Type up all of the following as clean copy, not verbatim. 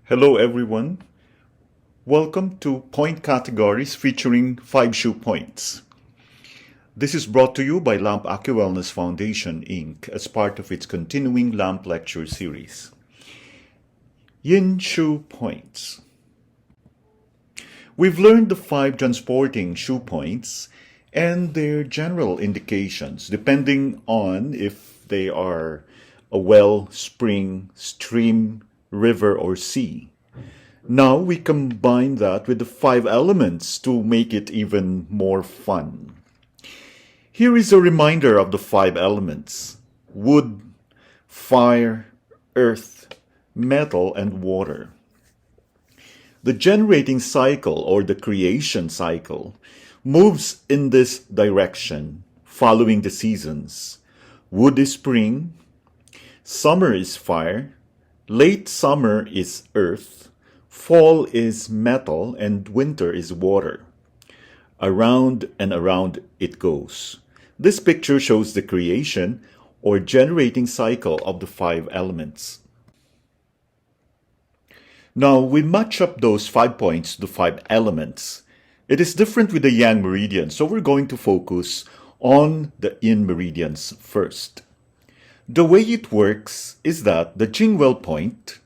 Hello everyone. Welcome to Point Categories featuring 5 Shu Points. This is brought to you by Lamp AccuWellness Foundation, Inc. as part of its continuing Lamp lecture series. Yin Shu Points. We've learned the 5 transporting Shu points and their general indications depending on if they are a well, spring, stream, river, or sea. Now we combine that with the 5 elements to make it even more fun. Here is a reminder of the 5 elements: wood, fire, earth, metal, and water. The generating cycle, or the creation cycle, moves in this direction, following the seasons. Wood is spring, summer is fire, late summer is earth, fall is metal, and winter is water. Around and around it goes. This picture shows the creation or generating cycle of the 5 elements. Now we match up those 5 points to the 5 elements. It is different with the Yang meridian, so we're going to focus on the Yin meridians first. The way it works is that the Jingwell point,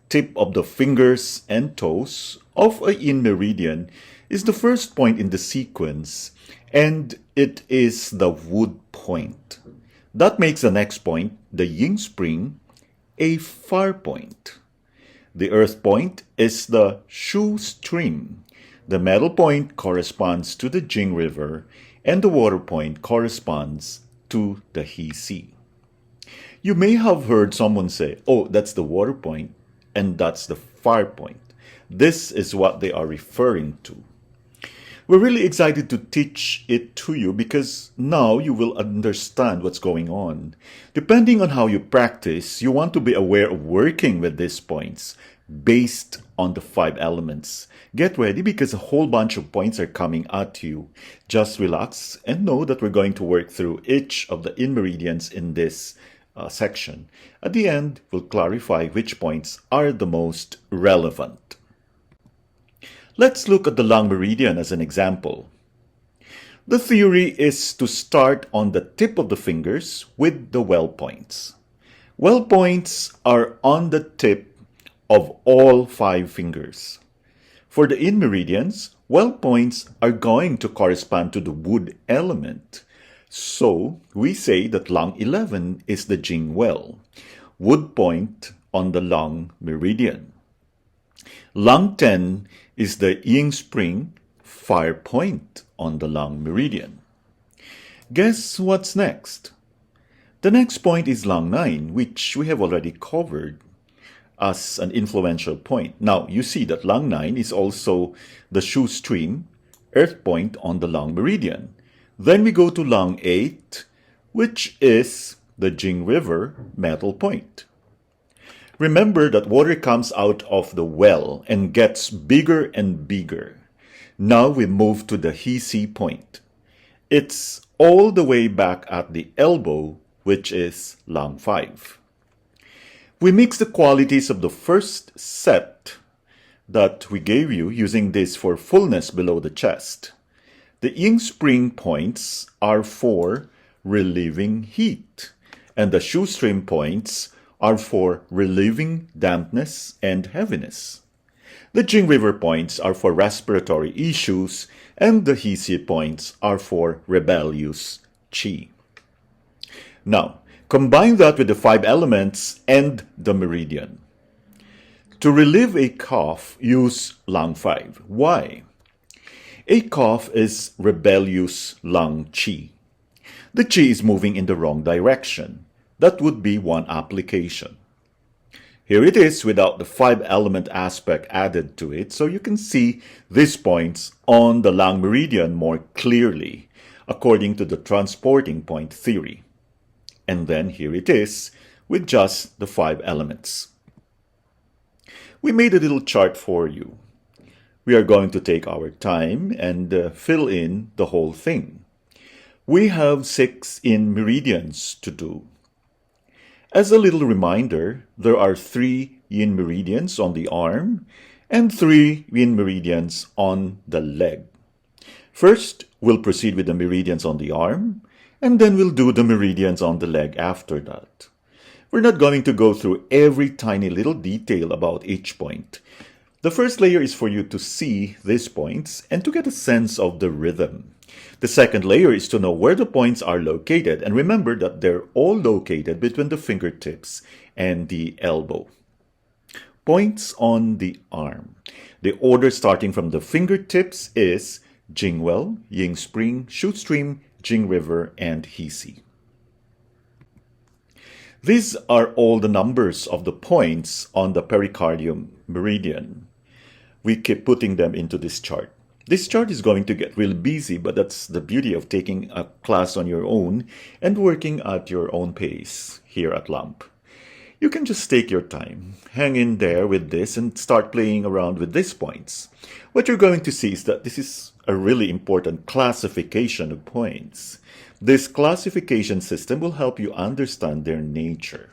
tip of the fingers and toes of a Yin meridian, is the first point in the sequence, and it is the wood point. That makes the next point, the Yin spring, a fire point. The earth point is the Shu stream. The metal point corresponds to the Jing river, and the water point corresponds to the He Sea. You may have heard someone say, oh, that's the water point, and that's the fire point. This is what they are referring to. We're really excited to teach it to you because now you will understand what's going on. Depending on how you practice, you want to be aware of working with these points based on the 5 elements. Get ready because a whole bunch of points are coming at you. Just relax and know that we're going to work through each of the Yin meridians in this section. At the end, we'll clarify which points are the most relevant. Let's look at the Lang meridian as an example. The theory is to start on the tip of the fingers with the well points. Well points are on the tip of all 5 fingers. For the Yin meridians, well points are going to correspond to the wood element. So, we say that Lang 11 is the Jing well, wood point on the Lang meridian. Lang 10 is the Yin spring, fire point on the Lang meridian. Guess what's next? The next point is Lang 9, which we have already covered as an influential point. Now, you see that Lang 9 is also the Shu stream, earth point on the Lang meridian. Then we go to Lang 8, which is the Jing River metal point. Remember that water comes out of the well and gets bigger and bigger. Now we move to the He Sea point. It's all the way back at the elbow, which is Lang 5. We mix the qualities of the first set that we gave you using this for fullness below the chest. The Yin spring points are for relieving heat, and the Shu stream points are for relieving dampness and heaviness. The Jing river points are for respiratory issues, and the He Sea points are for rebellious qi. Now, combine that with the 5 elements and the meridian. To relieve a cough, use Lang 5. Why? A cough is rebellious Lang qi. The qi is moving in the wrong direction. That would be one application. Here it is without the 5 element aspect added to it, so you can see these points on the Lang meridian more clearly, according to the transporting point theory. And then here it is with just the 5 elements. We made a little chart for you. We are going to take our time and fill in the whole thing. We have 6 Yin meridians to do. As a little reminder, there are 3 yin meridians on the arm and 3 yin meridians on the leg. First, we'll proceed with the meridians on the arm, and then we'll do the meridians on the leg after that. We're not going to go through every tiny little detail about each point. The first layer is for you to see these points and to get a sense of the rhythm. The second layer is to know where the points are located, and remember that they're all located between the fingertips and the elbow. Points on the arm. The order starting from the fingertips is Jingwell, Yin Spring, Shu Stream, Jing River, and Hisi. These are all the numbers of the points on the pericardium meridian. We keep putting them into this chart. This chart is going to get real busy, but that's the beauty of taking a class on your own and working at your own pace here at LAMP. You can just take your time, hang in there with this, and start playing around with these points. What you're going to see is that this is a really important classification of points. This classification system will help you understand their nature.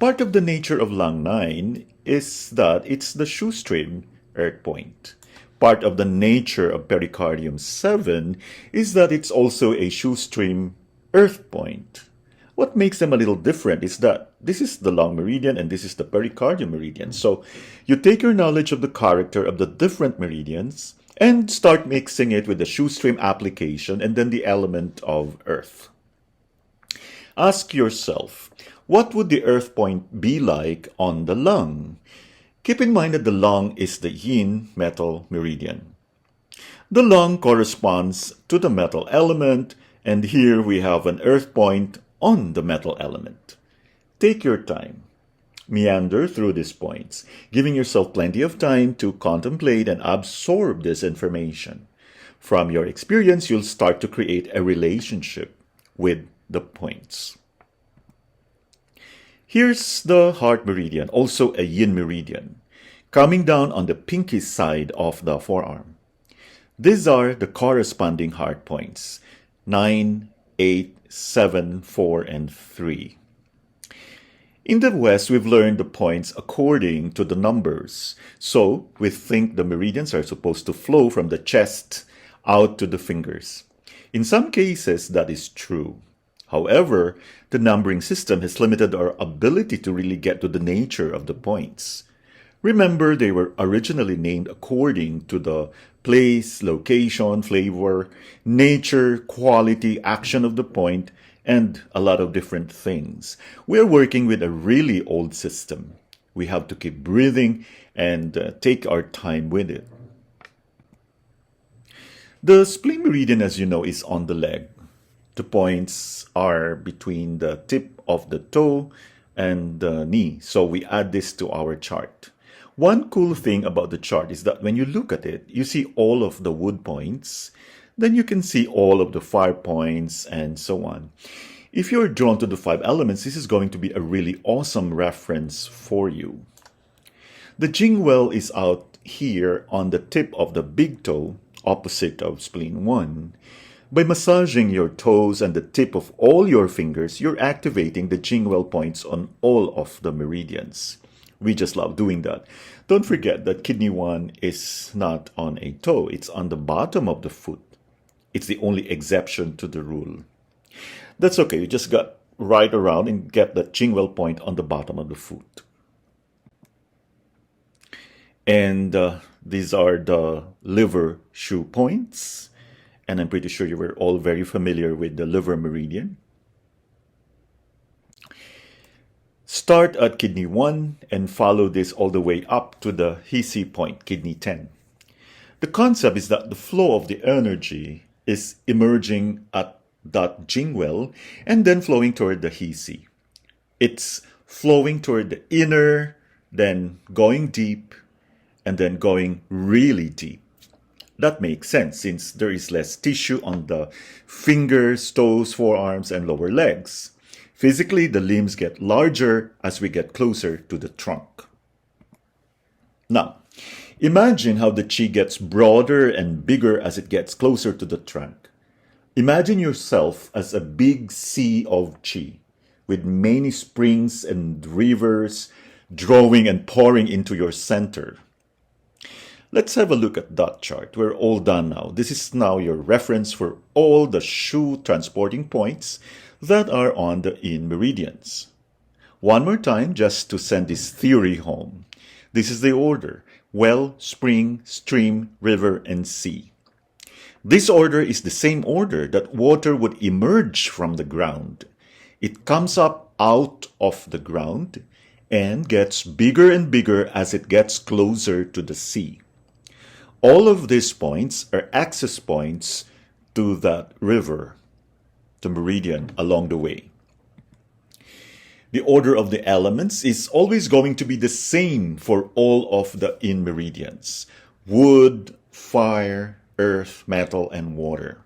Part of the nature of Lang 9 is that it's the Shu Stream earth point. Part of the nature of pericardium 7 is that it's also a Shu Stream earth point. What makes them a little different is that this is the long meridian and this is the pericardium meridian. So you take your knowledge of the character of the different meridians and start mixing it with the Shu Stream application and then the element of earth. Ask yourself, what would the earth point be like on the lung? Keep in mind that the lung is the yin metal meridian. The lung corresponds to the metal element, and here we have an earth point on the metal element. Take your time. Meander through these points, giving yourself plenty of time to contemplate and absorb this information. From your experience, you'll start to create a relationship with the points. Here's the heart meridian, also a yin meridian, coming down on the pinky side of the forearm. These are the corresponding heart points, 9, 8, 7, 4, and 3. In the West, we've learned the points according to the numbers. So we think the meridians are supposed to flow from the chest out to the fingers. In some cases, that is true. However, the numbering system has limited our ability to really get to the nature of the points. Remember, they were originally named according to the place, location, flavor, nature, quality, action of the point, and a lot of different things. We're working with a really old system. We have to keep breathing and take our time with it. The spleen meridian, as you know, is on the leg. The points are between the tip of the toe and the knee, so we add this to our chart. One cool thing about the chart is that when you look at it, you see all of the wood points, then you can see all of the fire points and so on. If you're drawn to the 5 elements, this is going to be a really awesome reference for you. The Jingwell is out here on the tip of the big toe, opposite of spleen 1. By massaging your toes and the tip of all your fingers, you're activating the Jingwell points on all of the meridians. We just love doing that. Don't forget that kidney 1 is not on a toe. It's on the bottom of the foot. It's the only exception to the rule. That's okay. You just got right around and get that Jingwell point on the bottom of the foot. And these are the liver Shu points. And I'm pretty sure you were all very familiar with the liver meridian. Start at kidney 1 and follow this all the way up to the Hisi point, kidney 10. The concept is that the flow of the energy is emerging at that Jingwell and then flowing toward the Hisi. It's flowing toward the inner, then going deep, and then going really deep. That makes sense since there is less tissue on the fingers, toes, forearms, and lower legs. Physically, the limbs get larger as we get closer to the trunk. Now, imagine how the chi gets broader and bigger as it gets closer to the trunk. Imagine yourself as a big sea of chi with many springs and rivers drawing and pouring into your center. Let's have a look at that chart. We're all done now. This is now your reference for all the Shu transporting points that are on the Yin meridians. One more time, just to send this theory home. This is the order: well, spring, stream, river, and sea. This order is the same order that water would emerge from the ground. It comes up out of the ground and gets bigger and bigger as it gets closer to the sea. All of these points are access points to that river, the meridian along the way. The order of the elements is always going to be the same for all of the Yin meridians: wood, fire, earth, metal, and water.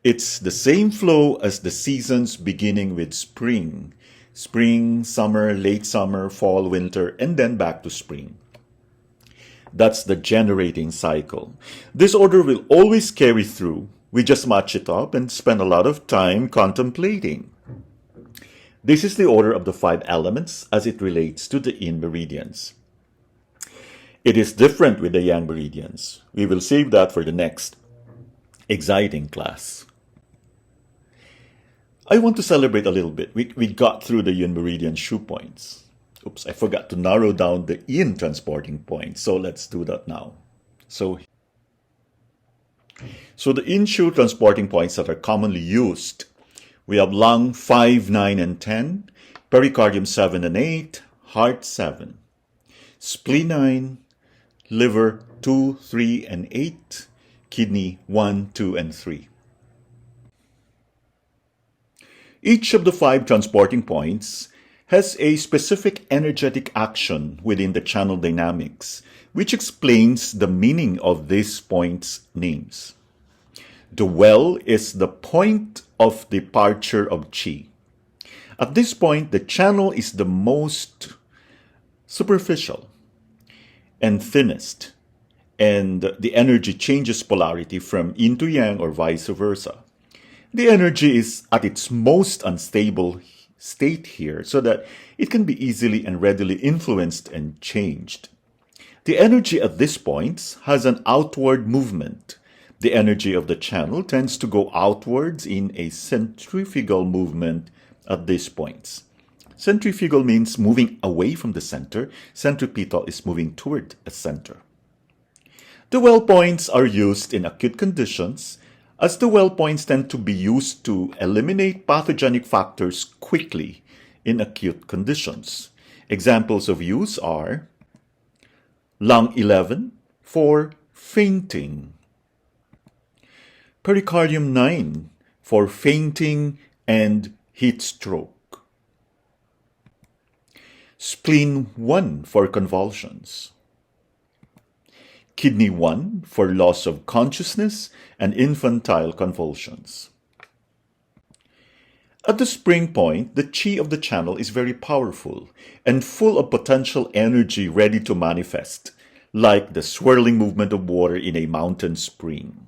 It's the same flow as the seasons, beginning with spring. Spring, summer, late summer, fall, winter, and then back to spring. That's the generating cycle. This order will always carry through. We just match it up and spend a lot of time contemplating. This is the order of the 5 elements as it relates to the Yin meridians. It is different with the Yang meridians. We will save that for the next exciting class. I want to celebrate a little bit. We got through the Yin meridian Shu points. Oops, I forgot to narrow down the Yin transporting points. So let's do that now. So the Yin Shu transporting points that are commonly used, we have lung 5, 9, and 10, pericardium 7 and 8, heart 7, spleen 9, liver 2, 3, and 8, kidney 1, 2, and 3. Each of the 5 transporting points has a specific energetic action within the channel dynamics, which explains the meaning of these points' names. The well is the point of departure of qi. At this point, the channel is the most superficial and thinnest, and the energy changes polarity from yin to yang or vice versa. The energy is at its most unstable state here, so that it can be easily and readily influenced and changed. The energy at this point has an outward movement. The energy of the channel tends to go outwards in a centrifugal movement at these points. Centrifugal means moving away from the center. Centripetal is moving toward a center. The well points are used in acute conditions, as the well points tend to be used to eliminate pathogenic factors quickly in acute conditions. Examples of use are lung 11 for fainting, pericardium 9 for fainting and heat stroke, spleen 1 for convulsions, kidney 1 for loss of consciousness and infantile convulsions. At the spring point, the qi of the channel is very powerful and full of potential energy ready to manifest, like the swirling movement of water in a mountain spring.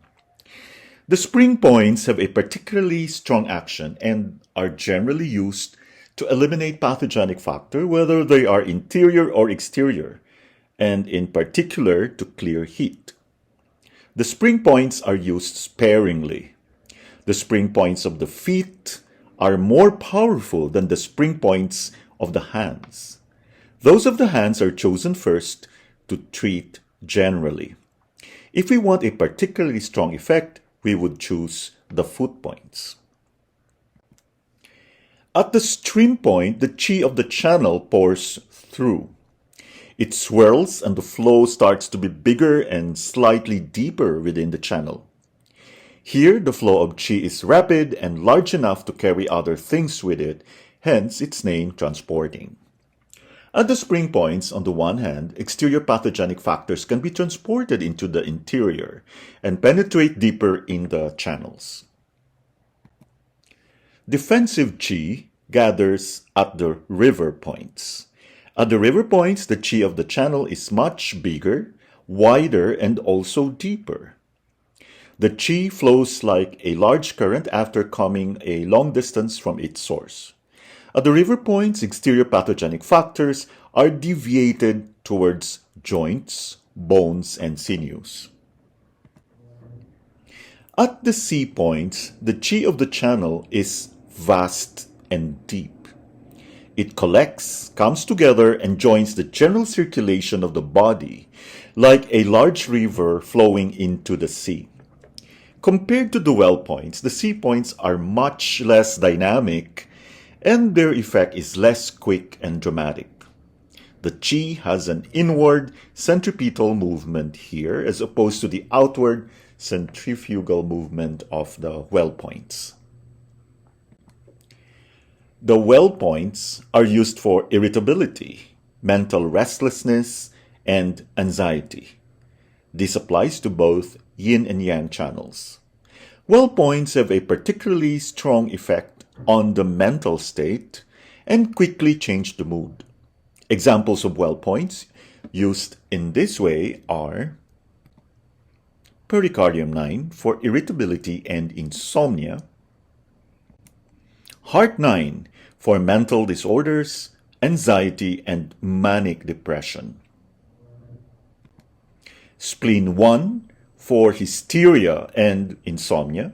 The spring points have a particularly strong action and are generally used to eliminate pathogenic factor, whether they are interior or exterior, and in particular to clear heat. The spring points are used sparingly. The spring points of the feet are more powerful than the spring points of the hands. Those of the hands are chosen first to treat generally. If we want a particularly strong effect, we would choose the foot points. At the stream point, the qi of the channel pours through. It swirls and the flow starts to be bigger and slightly deeper within the channel. Here, the flow of qi is rapid and large enough to carry other things with it, hence its name transporting. At the spring points, on the one hand, exterior pathogenic factors can be transported into the interior and penetrate deeper in the channels. Defensive qi gathers at the river points. At the river points, the qi of the channel is much bigger, wider, and also deeper. The qi flows like a large current after coming a long distance from its source. At the river points, exterior pathogenic factors are deviated towards joints, bones, and sinews. At the C points, the chi of the channel is vast and deep. It collects, comes together, and joins the general circulation of the body like a large river flowing into the sea. Compared to the well points, the C points are much less dynamic and their effect is less quick and dramatic. The chi has an inward centripetal movement here as opposed to the outward centrifugal movement of the well points. The well points are used for irritability, mental restlessness, and anxiety. This applies to both yin and yang channels. Well points have a particularly strong effect on the mental state and quickly change the mood. Examples of well points used in this way are pericardium 9 for irritability and insomnia, heart 9 for mental disorders, anxiety, and manic depression, spleen 1 for hysteria and insomnia,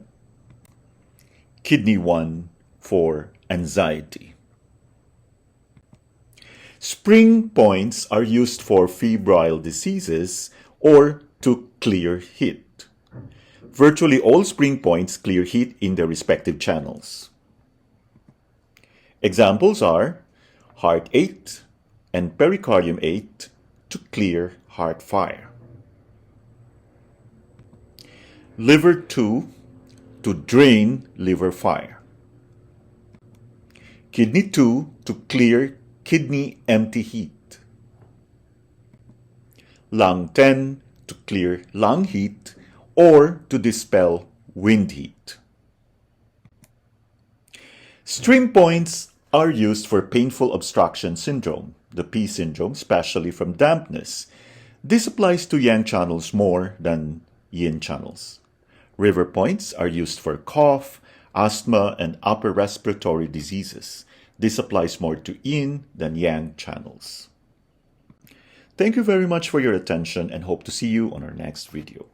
kidney 1 for anxiety. Spring points are used for febrile diseases or to clear heat. Virtually all spring points clear heat in their respective channels. Examples are heart 8 and pericardium 8 to clear heart fire. Liver 2 to drain liver fire. Kidney 2 to clear kidney empty heat. Lung 10 to clear lung heat or to dispel wind heat. Stream points are used for painful obstruction syndrome, the P syndrome, especially from dampness. This applies to yang channels more than yin channels. River points are used for cough, asthma, and upper respiratory diseases. This applies more to yin than yang channels. Thank you very much for your attention and hope to see you on our next video.